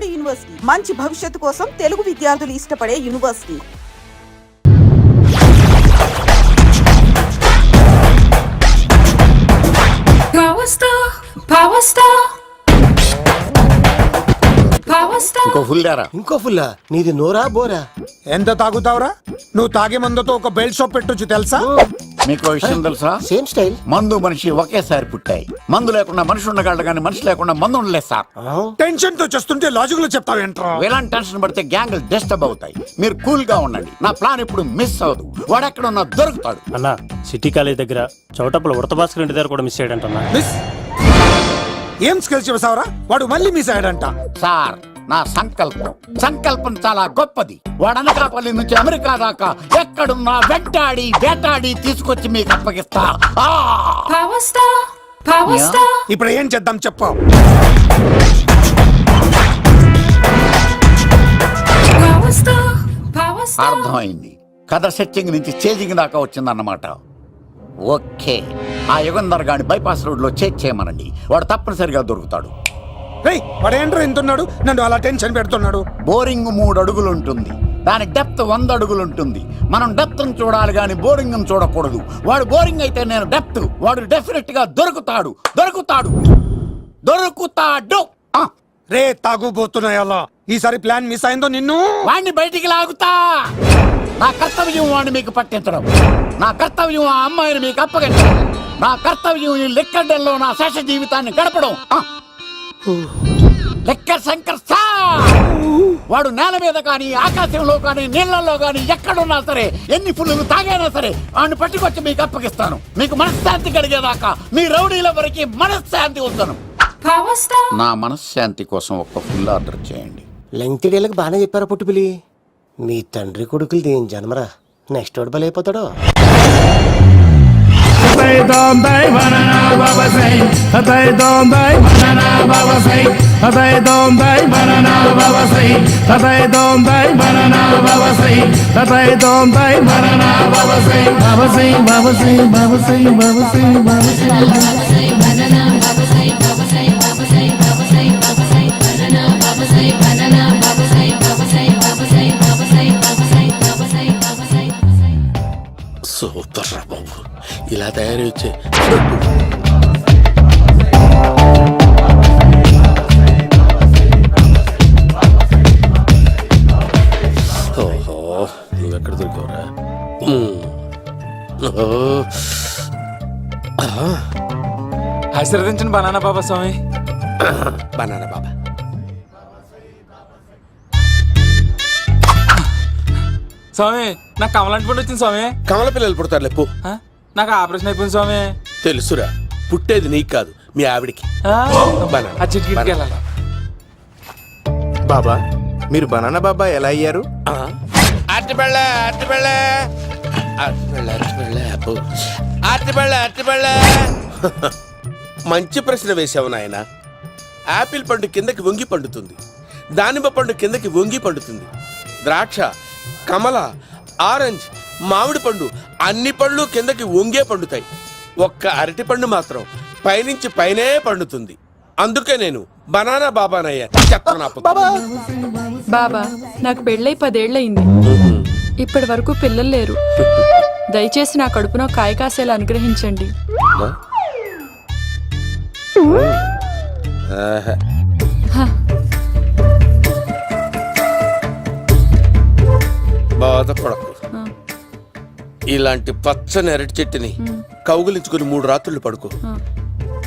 Tamil Nadu university మంచి భవిష్యత్తు కోసం తెలుగు విద్యార్థులు ఇష్టపడే యూనివర్సిటీ. ఇంకో ఫుల్లా నీది నోరా బోరా? ఎంత తాగుతావురా? నువ్వు తాగే మందుతో ఒక బెల్ట్ షాప్ పెట్టొచ్చు తెలుసా? మీకు విషయం తెలుసా? Same style. మందు మనిషి ఒకేసారి పుట్టాయి. మందు లేకుండా మనిషి ఉండగలడు కానీ మనిషి లేకుండా మందు ఉండలేదు సార్. టెన్షన్ తో చేస్తుంటే లాజిక్ లో చెప్తావేంట్రా? ఇలాంటి టెన్షన్ పడితే గ్యాంగ్లు డిస్టర్బ్ అవుతాయి. మీరు కూల్ గా ఉండండి. నా ప్లాన్ ఇప్పుడు మిస్ అవ్వదు. వాడెక్కడ ఉన్నా దొరుకుతాడు. అన్న సిటీ కాలేజ్ దగ్గర చౌటప్పుల ఉడత భాస్కర్ ఇంటి దగ్గర కూడా మిస్ అయ్యాడంట. మిస్ ఏం స్కిల్స్ చేసావరా? వాడు మళ్ళీ మిస్ అయ్యాడంట. సార్ నా సంకల్పం చాలా గొప్పది. వాడు అనకాపల్లి నుంచి అమెరికా దాకా ఎక్కడున్నా వెంటాడి వేటాడి తీసుకొచ్చి మీకు అప్పగిస్తా. ఇప్పుడు ఏం చేద్దాం చెప్పు. అర్థమైంది. కథ సెట్టింగ్ నుంచి చేజింగ్ దాకా వచ్చిందన్నమాట. ఓకే, ఆ యుగంధర్ గాని బైపాస్ రోడ్ లో చేయమనండి. వాడు తప్పనిసరిగా దొరుకుతాడు. వాడేంట్రా ఎంతున్నాడు? నన్ను అలా టెన్షన్ పెడుతున్నాడు. బోరింగ్ 3 అడుగులు ఉంటుంది. దాని డెప్త్ 100 అడుగులు ఉంటుంది. మనం డెప్త్ చూడాలి గాని బోరింగ్ చూడకూడదు. వాడు బోరింగ్ అయితే నేను డెప్త్. వాడు డెఫినెట్ గా దొరుకుతాడు. రే తాగుబోతున్నాయా? ఈసారి ప్లాన్ మిస్ అయిందో నిన్ను వాడిని బయటికి లాగుతా. నా కర్తవ్యం వాడిని మీకు పట్టించడం. నా కర్తవ్యం ఆ అమ్మాయిని మీకు అప్పగించడం. నా కర్తవ్యం ఈ లెక్కడ్డల్లో నా శేష జీవితాన్ని గడపడం. లెక్క శంకర్ సార్ వాడు నేల మీద కానీ ఆకాశంలో కానీ నీళ్లలో కానీ ఎక్కడున్నా సరే, ఎన్ని ఫుల్లు తాగైనా సరే వాడిని పట్టుకొచ్చి మీకు అప్పగిస్తాను. మీకు మనశ్శాంతి కలిగేదాకా మీ రౌడీల వరకు మనశ్శాంతి వస్తాను. నా మనశ్శాంతి కోసం ఒక ఫుల్ ఆర్డర్ చేయండి. లెంగ్త్ డేలకు బాగానే చెప్పారా పుట్టుపిలి? మీ తండ్రి కొడుకులు దేని జన్మరా? నెక్స్ట్ వాడు బలైపోతాడో. సూపర్ రా బాబు, ఇలా తయారీ వచ్చే. ఓహో, నువ్వెక్కడ దొరికావురా? ఆశీర్వదించండి బనానా బాబా స్వామి. బనానా బాబా స్వామి, నాకు కమలాంటి పండు వచ్చింది స్వామి. కమల పిల్లలు పుడతారు లేపు. నాకు ఆపరేషన్ అయిపోయింది స్వామి. తెలుసురా, పుట్టేది నీకు కాదు మీ ఆవిడికి. బాబా, మీరు బనానా బాబా ఎలా అయ్యారు? మంచి ప్రశ్న వేశావు నాయన. ఆపిల్ పండు కిందకి వంగి పండుతుంది, దానిమ్మ పండు కిందకి వంగి పండుతుంది, ద్రాక్ష, కమల, ఆరెంజ్, మామిడి పండు అన్ని పళ్ళు కిందకి వంగే పండుతాయి. ఒక్క అరటి పండు మాత్రం పైనుంచి పైనే పండుతుంది. అందుకే నేను బనానా బాబానయ్యా. బాబా, నాకు పెళ్ళై 10 ఏళ్ళయింది. ఇప్పటి వరకు పిల్లలు లేరు. దయచేసి నా కడుపునో కాయ కాసేలా అనుగ్రహించండి. బాధపడకు. ఇలాంటి పచ్చని అరటి చెట్టుని కౌగులించుకుని 3 రాత్రులు పడుకో.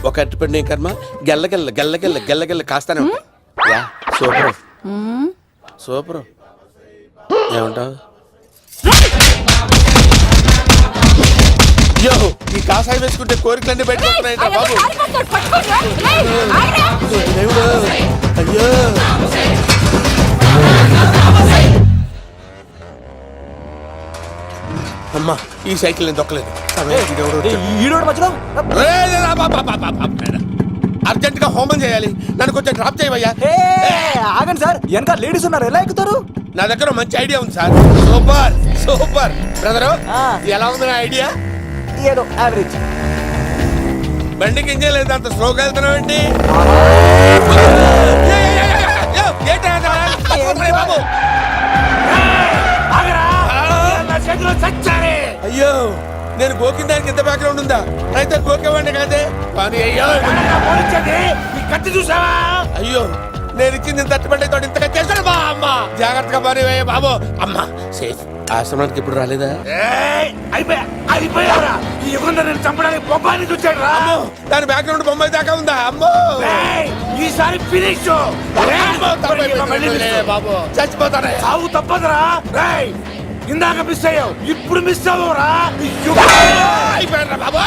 ఒక అరటి పండు ఏం కర్మ, గెల్లగెల్ల గెల్లగెల్ల గెల్లగెల్ల కాస్తానే ఉంటాయి. Super super. ఏమంటావు? యో, ఈ కాసాయి వేసుకుంటే కోరికలన్నీ బయటకు వస్తున్నాయంట బాబు. అయ్యో, అమ్మా, ఈ సైకిల్ నేను దొక్కలేదు. అర్జెంట్ గా హోమం చేయాలి. నన్ను కొంచెం డ్రాప్ చేయవయ్యా. ఆగండి సార్, వెనక లేడీస్ ఉన్నారు, ఎలా ఎక్కుతారు? నా దగ్గర మంచి ఐడియా ఉంది సార్. Super super. బ్రదరు, ఎలా ఉంది నా ఐడియా? ఏదో యావరేజ్. బండికి ఇంజన్ లేదు, అంత స్లోగా వెళ్తున్నావు ఏంటి? ఏంటా నేను గోకిన దానికి ఇంత బ్యాక్గ్రౌండ్ ఉందా? అయితే గోకేవాడిని కాదే. కానీ అయ్యో కత్తి చూసావా? అయ్యో నేను ఇచ్చింది తట్టుబడి తోటి ఇంతగా చేశాడు బా అమ్మ. జాగ్రత్తగా పని బాబు. అమ్మ సేఫ్. ఆశ్రమానికి ఇప్పుడు రాలేదా? అయిపోయారా? ఈ యుగంలో నేను చంపడానికి బొమ్మాయిని చూచాడు రా. అమ్మో దాని బ్యాక్గ్రౌండ్ బొమ్మాయి దాకా ఉందా? అమ్మో ఈసారి ఫినిష్. బాబు చచ్చిపోతానే. సాగు తప్పదురా. రేయ్ ఇందాక మిస్ అయ్యావు, ఇప్పుడు మిస్ అవ్వరా? అయిపోయారా బాబు?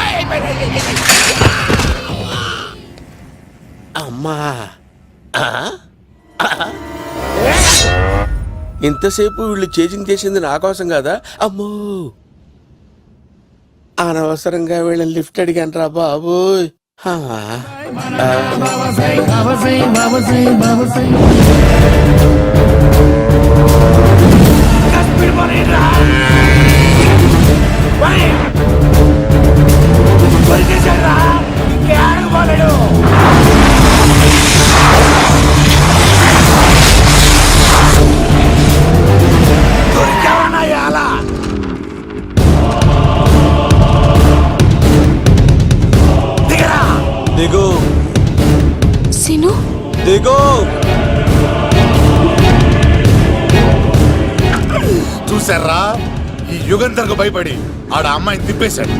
అమ్మా ఇంతసేపు వీళ్ళు చేజింగ్ చేసింది నా కోసం కదా. అమ్మో అనవసరంగా వీళ్ళని లిఫ్ట్ అడిగాను రా బాబు. దిగు సిను దిగు. చూసారా, ఈ యుగంధర్కు భయపడి ఆడ అమ్మాయిని తిప్పేశాడు.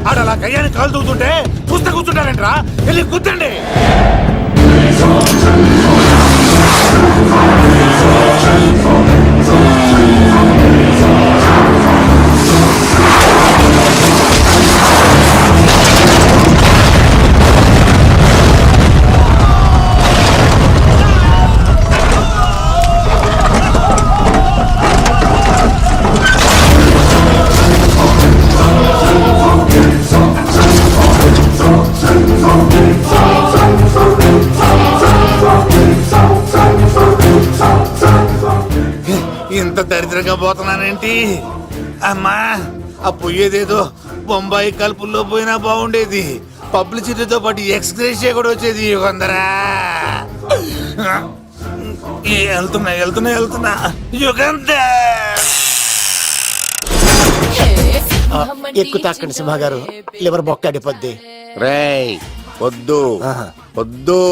ఆడ అలా కయ్యాన్ని కాలు తూగుతుంటే చూస్తే కూర్చుంటారంట్రా. వెళ్ళి కూర్చోండి. ఇంత దరిద్రంగా పోతున్నానేంటి అమ్మా? ఆ పోయేదేదో బొంబాయి కలుపుల్లో పోయినా బాగుండేది. పబ్లిసిటీతో పాటు ఎక్స్గ్రేషియా కూడా వచ్చేది. యుగంధరా వెళ్తున్నా యుగంధర్. ఎక్కువ తాకండి సింహ గారు, లివర్ బొక్క అడిపోద్ది. రేయ్ వద్దు వద్దు.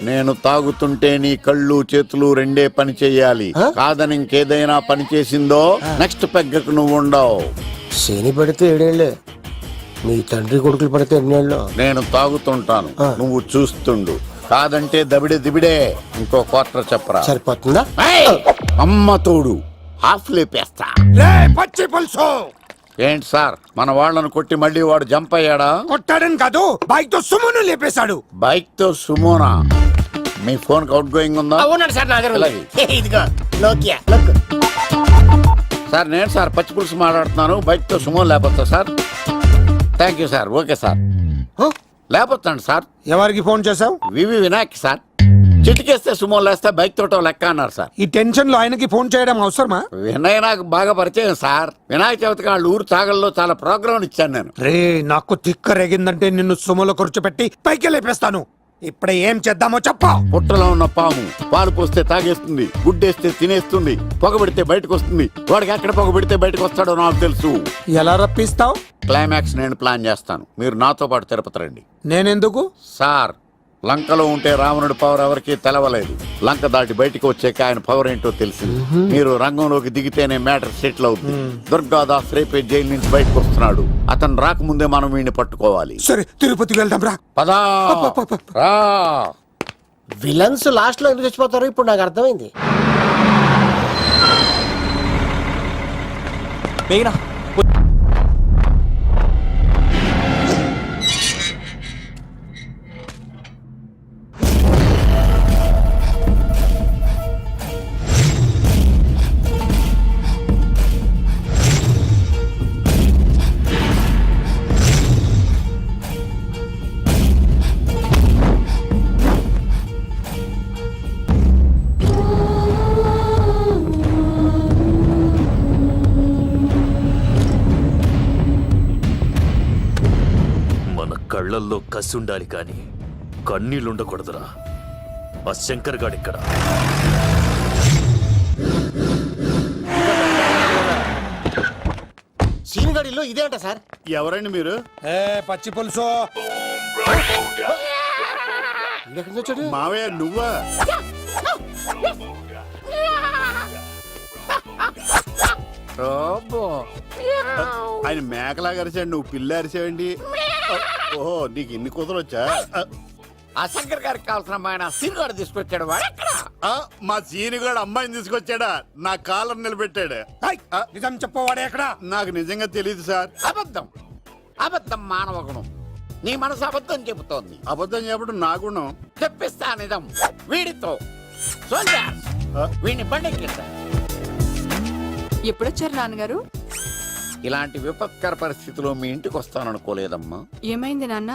నేను తాగుతుంటే నీ కళ్ళు చేతులు రెండే పని చెయ్యాలి. కాదని ఇంకేదైనా పని చేసిందో నెక్స్ట్ పెగ్గకు నువ్వు ఉండవు. శని పడితే 7 ఏళ్ళే, మీ తండ్రి కొడుకులు పడితే 8 ఏళ్ళు. నేను తాగుతుంటాను, నువ్వు చూస్తుండు. కాదంటే దబిడే దిబిడే. ఇంకో క్వార్టర్ చెప్పరా. సరిపోతుందా? అమ్మ తోడు హాఫ్ లేపేస్తా. పచ్చి పులుసు. ఏంటి సార్, మన వాళ్ళను కొట్టి మళ్ళీ వాడు జంప్ అయ్యాడా? కొట్టాడని కాదు, బైక్ తో సుమ్మును లేపేశాడు. బైక్ తో సుమోనా? మీ ఫోన్ అవుట్ గోయింగ్ ఉందా? అవునండి సార్, నా దగ్గర అలాగే. ఇదిగో నోకియా లుక్. సార్ నేను సార్ పచ్చి పులుసు మాట్లాడుతున్నాను. బైక్ తో సుమో లేకపోతా sir? Thank you sir. Okay sir, లేకపోతాను సార్. ఎవరికి ఫోన్ చేశావు? వివి వినాయక్ సార్. చిటికేస్తే సుమో లేస్తే బైక్ తోటో లెక్క అన్నారు సార్. ఈ టెన్షన్ లో ఆయనకి ఫోన్ చేయడం అవసరమా? వినయ్ నాకు బాగా పరిచయం సార్. వినాయక చవితికి వాళ్ళ ఊరు చాగల్లో చాలా ప్రోగ్రాం ఇచ్చాను నేను. రే నాకు తిక్క రేగిందంటే నిన్ను సుమలో కూర్చోపెట్టి పైకి లేపేస్తాను. ఇప్పుడే ఏం చేద్దామో చెప్పా. పుట్టలో ఉన్న పాము పాలు పోస్తే తాగేస్తుంది, గుడ్డేస్తే తినేస్తుంది, పొగబెడితే బయటకు వస్తుంది. వాడికి ఎక్కడ పొగబెడితే బయటకు వస్తాడో నాకు తెలుసు. ఎలా రప్పిస్తావు? క్లైమాక్స్ నేను ప్లాన్ చేస్తాను, మీరు నాతో పాటు తిరుపతి రండి. నేనెందుకు? సార్ లంకలో ఉంటే రావణుడి పవర్ ఎవరికి తెలవలేదు. లంక దాటి బయటకు వచ్చాక ఆయన పవర్ ఏంటో తెలిసింది. మీరు రంగంలోకి దిగితేనే మ్యాటర్ సెటిల్ అవుతుంది. దుర్గాదాస్ రేపే జైలు నుంచి బయటకు వస్తున్నాడు. అతను రాకముందే మనం వీడిని పట్టుకోవాలి. సరే తిరుపతికి వెళ్దాం రా. పదా రా. విలన్స్ లాస్ట్ లో ఎందుకు చచ్చిపోతారు ఇప్పుడు నాకు అర్థమైంది. మేఘనా కళ్ళల్లో కసి ఉండాలి కానీ కన్నీళ్ళుండకూడదురా. ఆ శంకర్ గాడిక్కడ. సీనుగాడు ఇల్లు ఇదే అంట సార్. ఎవరండి మీరు? పచ్చి పులుసు ఎక్కడి నుంచి వచ్చాడు? మావయ్య నువ్వా? ఆయన మేకలాగా అరిచాడు, నువ్వు పిల్ల అరిచావండి. ఓహో, నీకు ఇన్ని కూతురొచ్చా? ఆ శంకర్ గారికి కావాల్సిన అమ్మాయి సీనుగాడు తీసుకొచ్చాడు. వాడు ఎక్కడ? మా సీనుగాడు అమ్మాయిని తీసుకొచ్చాడా? నా కాలర్ నిలబెట్టాడు. నిజం చెప్పవాడే ఎక్కడ? నాకు నిజంగా తెలియదు సార్. అబద్ధం, అబద్ధం మానవ గుణం. నీ మనసు అబద్ధం చెబుతోంది. అబద్ధం చెప్పడం నా గుణం. తెప్పిస్తా నిజం వీడితో. సోల్జర్స్, వీడిని బండెక్కిస్తా. ఎప్పుడొచ్చారు నాన్నగారు? ఇలాంటి విపత్కర పరిస్థితిలో మీ ఇంటికి వస్తాననుకోలేదమ్మా. ఏమైంది నాన్న?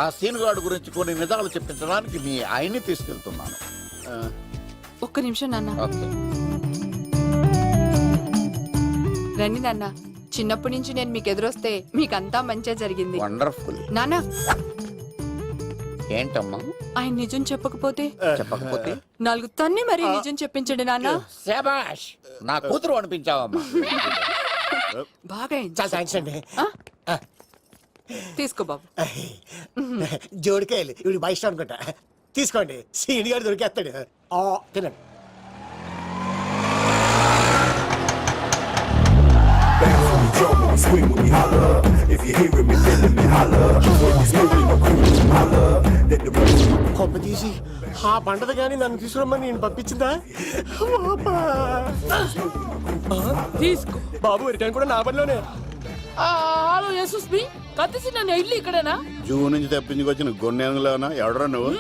ఆ సీనుగాడు గురించి కొన్ని నిజాలు చెప్పించడానికి మీ ఆయన్ని తీసుకెళ్తున్నాను. ఒక్క నిమిషం నాన్న. ఓకే. రండి నాన్న. చిన్నప్పటి నుంచి నేను మీకు ఎదురొస్తే మీకంతా మంచిగా జరిగింది. వండర్ఫుల్. నాన్న, ఏంటమ్మా? ఆయన నిజం చెప్పకపోతే చెప్పకపోతే 4 తన్ని మరీ నిజం చెప్పించండి నాన్న. శభాష్, నా కూతురు అనిపించావమ్మా. బాగా అయింది. చాలా థ్యాంక్స్ అండి. తీసుకో బాబు. జోడికాయలు ఇవి బాగా ఇష్టం అనుకుంటా. తీసుకోండి, సీనిగాడు దొరికేస్తాడు. తినండి. కొమ్మ తీసి ఆ పంటది కానీ నన్ను తీసుకురమ్మని నేను పంపించిందా? తీసుకో బాబు, రిటర్న్ కూడా నా పనిలోనే. హలో యశస్వి, కత్తిసి నన్ను ఇల్లు ఇక్కడేనా? జూ నుంచి తప్పించుకొచ్చిన గొన్నెంగులోనా? ఎవడరా నువ్వు?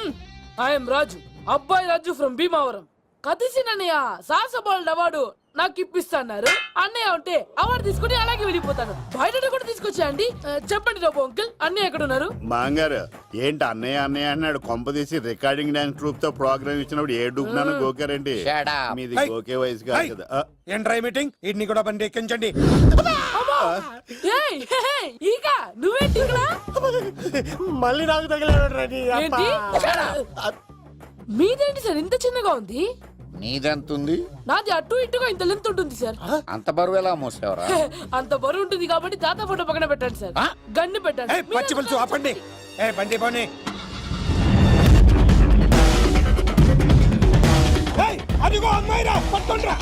ఐఎమ్ రాజు, అబ్బాయి రాజు ఫ్రమ్ భీమావరం. కత్తిసి నన్నయ్య సాసబాల్ అవార్డు నాకు ఇప్పిస్తాన్నారు. అన్నయ్య ఉంటే అవార్డు తీసుకుని అలాగే వెళ్ళిపోతాను. బయట కూడా తీసుకొచ్చా అండి. చెప్పండి రాబు అంకుల్, అన్నయ్య ఎక్కడ ఉన్నారు? మాంగారు ఏంటి అన్నయ్య అన్నయ్య అన్నాడు? కొంప తీసి రికార్డింగ్ డాన్స్ ట్రూప్ తో ప్రోగ్రామ్ ఇచ్చినప్పుడు ఏ డూబ్నాను గోకారండి? మీది గోకే వయసు కాదు కదా. ఏంట్రై మీటింగ్? ఇడ్ని కూడా బండి ఎక్కించండి. ఈక నువ్వేంటి ఇక్కడ? మళ్ళీ నాకు తగిలాడు. ఏంటి? మీదేంటి సార్ ఇంత చిన్నగా ఉంది? నీదెంతుంది? నాది అటు ఇటుగా ఇంత లెంత్ ఉంటుంది సార్. అంత బరువు ఎలా మోసేవరా? అంత బరువు ఉంటుంది కాబట్టి తాత ఫోటో పక్కన పెట్టండి సార్. గన్ను పెట్టండి. పచ్చి పులుసు ఆపండి. బండి పోనీ. అదిగో అమ్మాయిరా, పట్టుకోండిరా.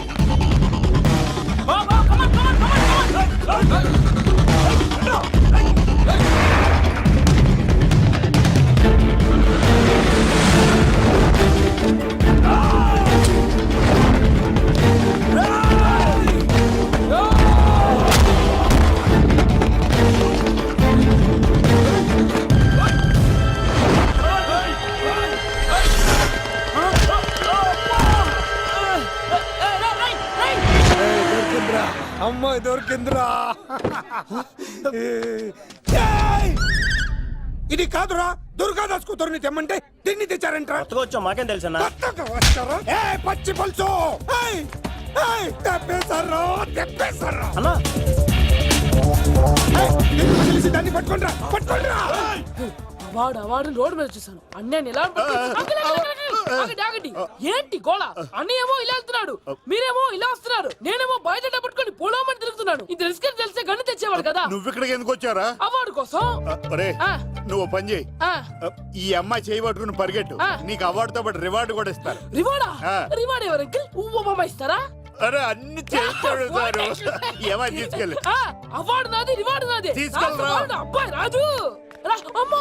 అమ్మాయి దొరికిందిరా. ఇది కాదురా, దుర్గాదాస్ కూతురుని తెమ్మంటే దీన్ని తెచ్చారంట్రా. వచ్చా మాకేం తెలుసన్నా? పచ్చి పులుసు తెప్పేశారు. అన్నా దాన్ని పట్టుకోండిరా, పట్టుకోండిరా. వాడు రోడ్డు మీద చూసాను. అన్నయ్య ఎలా ఆగండి. ఏంటి గోళ? అన్నయ్యేమో ఇలా వెళ్తున్నాడు, మీరేమో ఇలా వస్తున్నారు, నేనేమో బయట పట్టుకొని పొలమని తిరుగుతున్నాను. ఇది రిస్క్ తెలిస్తే గన్ను తెచ్చేవాడు కదా. నువ్వు ఇక్కడికి ఎందుకు వచ్చారా? అవార్డు కోసం. నువ్వు పని చేయి, ఈ అమ్మాయి చేయి పట్టుకుని పరిగెట్టు. నీకు అవార్డుతో పాటు రివార్డు కూడా ఇస్తారు. రివార్డా? రివార్డ్ ఎవరు అంకిల్? ఉవ్వమ్మ ఇస్తారా? అరే అన్ని చేస్తాడు సారు. ఏమని తీసుకెళ్ళి అవార్డు నాది, రివార్డు నాది. తీసుకెళ్ళరా. అబ్బాయి రాజు, అమ్మా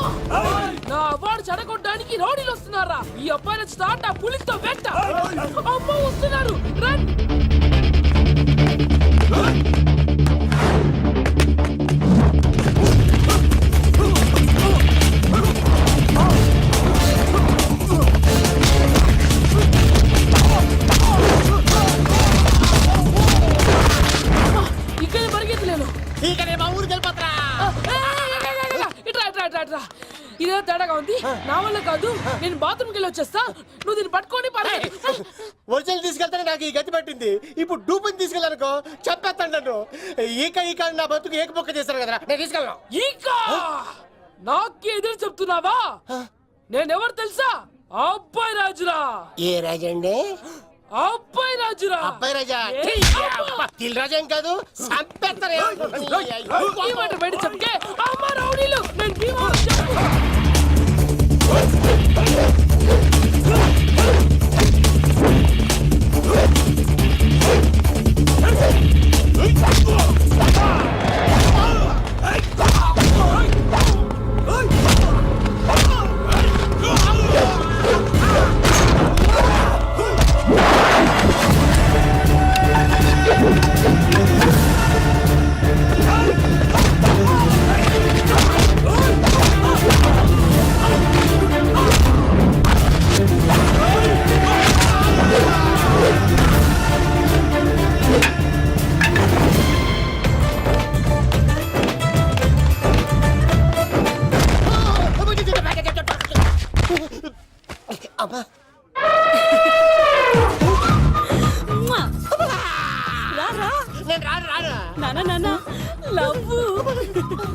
నా అవార్డు చెడగొట్టడానికి రౌడీలు వస్తున్నారా? ఈ అబ్బాయి స్టార్ట్ ఆ పులితో వెంట. అమ్మ వస్తున్నారు. ఇక్కడ పరిగెత్తలేను. మా ఊరికి వెళ్ళిపోతా. ఇదే తేడాగా ఉంది. నా వల్ల కాదు, నేను బాత్రూమ్కి వెళ్ళి వచ్చేస్తా. నువ్వు దీన్ని పట్టుకొని ఒరిజినల్ తీసుకెళ్తానే నాకు ఈ గతి పట్టింది. ఇప్పుడు డూపుని తీసుకెళ్ళానుకో చెప్పేస్తాను నన్ను. ఈక నా బతుకు ఏకపొక్క చేశారు కదా, నేను తీసుకెళ్ళను. ఇంకా నాకే ఎదురు చెప్తున్నావా? నేనెవరు తెలుసా? అబ్బాయి రాజురా. ఏ రాజండి? అబ్బాయి రాజురా అబ్బాయి రాజా తిల్ రాజా ఏం కాదు సంపేస్తారు ఈ మాట బయట చెప్తే అమ్మ రౌడీలు నేను భీమవరం చెప్పు.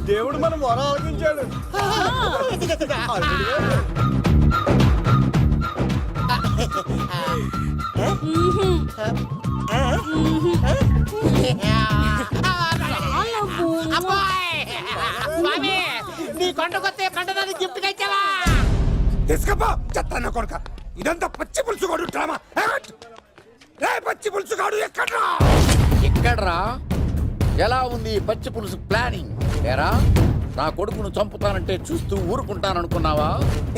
దేవుడు మనం వరం ఆలకించాడు. నీ కొండకొస్తే పంటదాన్ని గిఫ్ట్ ఇచ్చావా? తీసుకపో చెత్త కొడుక. ఇదంతా పచ్చి పులుసుగాడు డ్రామా. పచ్చి పులుసుగాడు ఎక్కడ్రా? ఎక్కడ్రా? ఎలా ఉంది ఈ పచ్చి పులుసు ప్లానింగ్? ఏరా నా కొడుకును చంపుతానంటే చూస్తూ ఊరుకుంటాననుకున్నావా?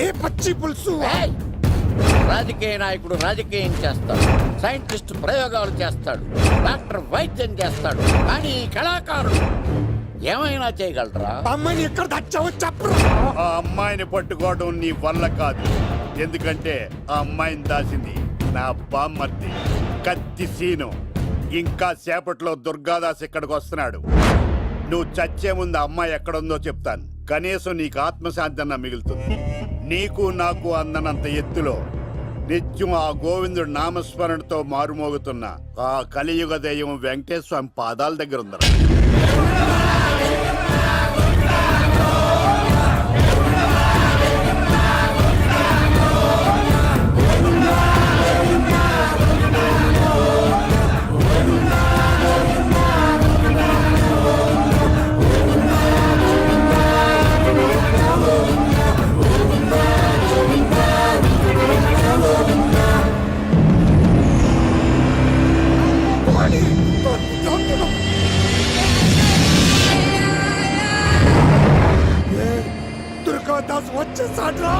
ఏ పచ్చి పులుసు? ఏయ్! రాజకీయ నాయకుడు రాజకీయం చేస్తాడు, సైంటిస్ట్ ప్రయోగాలు చేస్తాడు, డాక్టర్ వైద్యం చేస్తాడు, కానీ ఈ కళాకారుడు ఏమైనా చేయగలరా? అమ్మాయిని ఎక్కడ దాచావో చెప్పరా? ఆ అమ్మాయిని పట్టుకోవడం నీ వల్ల కాదు. ఎందుకంటే ఆ అమ్మాయిని దాసింది నా బామ్మర్ది కత్తి సీను. ఇంకా సేపట్లో దుర్గాదాస్ ఇక్కడికి వస్తున్నాడు. నువ్వు చచ్చే ముందు అమ్మాయి ఎక్కడుందో చెప్తాను. కనీసం నీకు ఆత్మశాంతి అన్న మిగులుతుంది. నీకు నాకు అందనంత ఎత్తులో నిత్యం ఆ గోవిందుడు నామస్మరణతో మారుమోగుతున్న ఆ కలియుగ దైవం వెంకటేశ్వర స్వామి పాదాల దగ్గర ఉందరా. దుర్గాదాస్ వచ్చేసాడ్రా.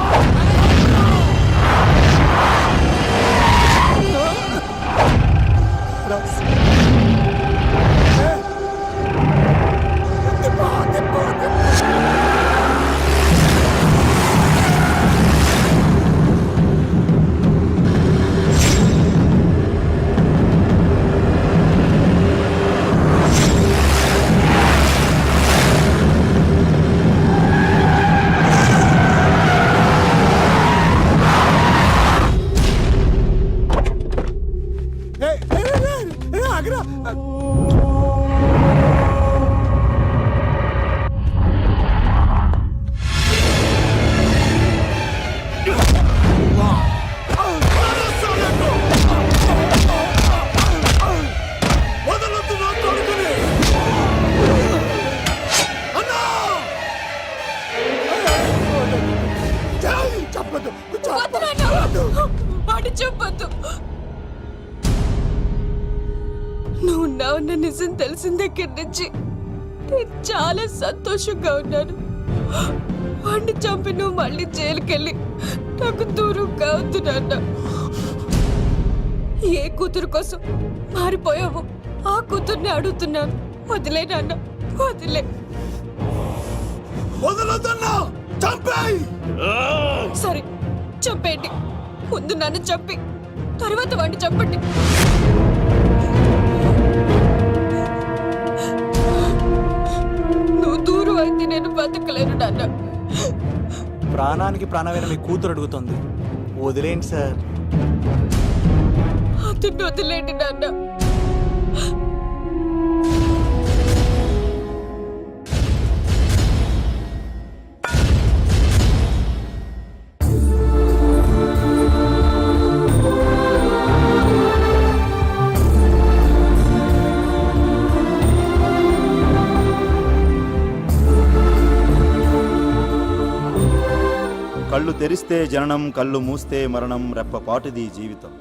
చెప్పొద్దు. నువ్వు ఉన్నావన్న నిజం తెలిసిన దగ్గర నుంచి నేను చాలా సంతోషంగా ఉన్నాను. వాడిని చంపి నువ్వు మళ్ళీ జైలుకెళ్ళి నాకు దూరంగా వద్దు నాన్న. ఏ కూతురు కోసం మారిపోయావో ఆ కూతుర్ని అడుగుతున్నాను. వదిలే నాన్న, వదిలే. సరే చంపేయండి. ముందు నన్ను చంపి తర్వాత వాడిని చంపండి. నువ్వు దూరం అయితే నేను బతకలేను నాన్న. ప్రాణానికి ప్రాణమైన మీ కూతురు అడుగుతుంది, వదిలేండి సార్. అతన్ని వదిలేండి నాన్న. కళ్ళు తెరిస్తే జననం, కళ్ళు మూస్తే మరణం, రెప్పపాటుది జీవితం.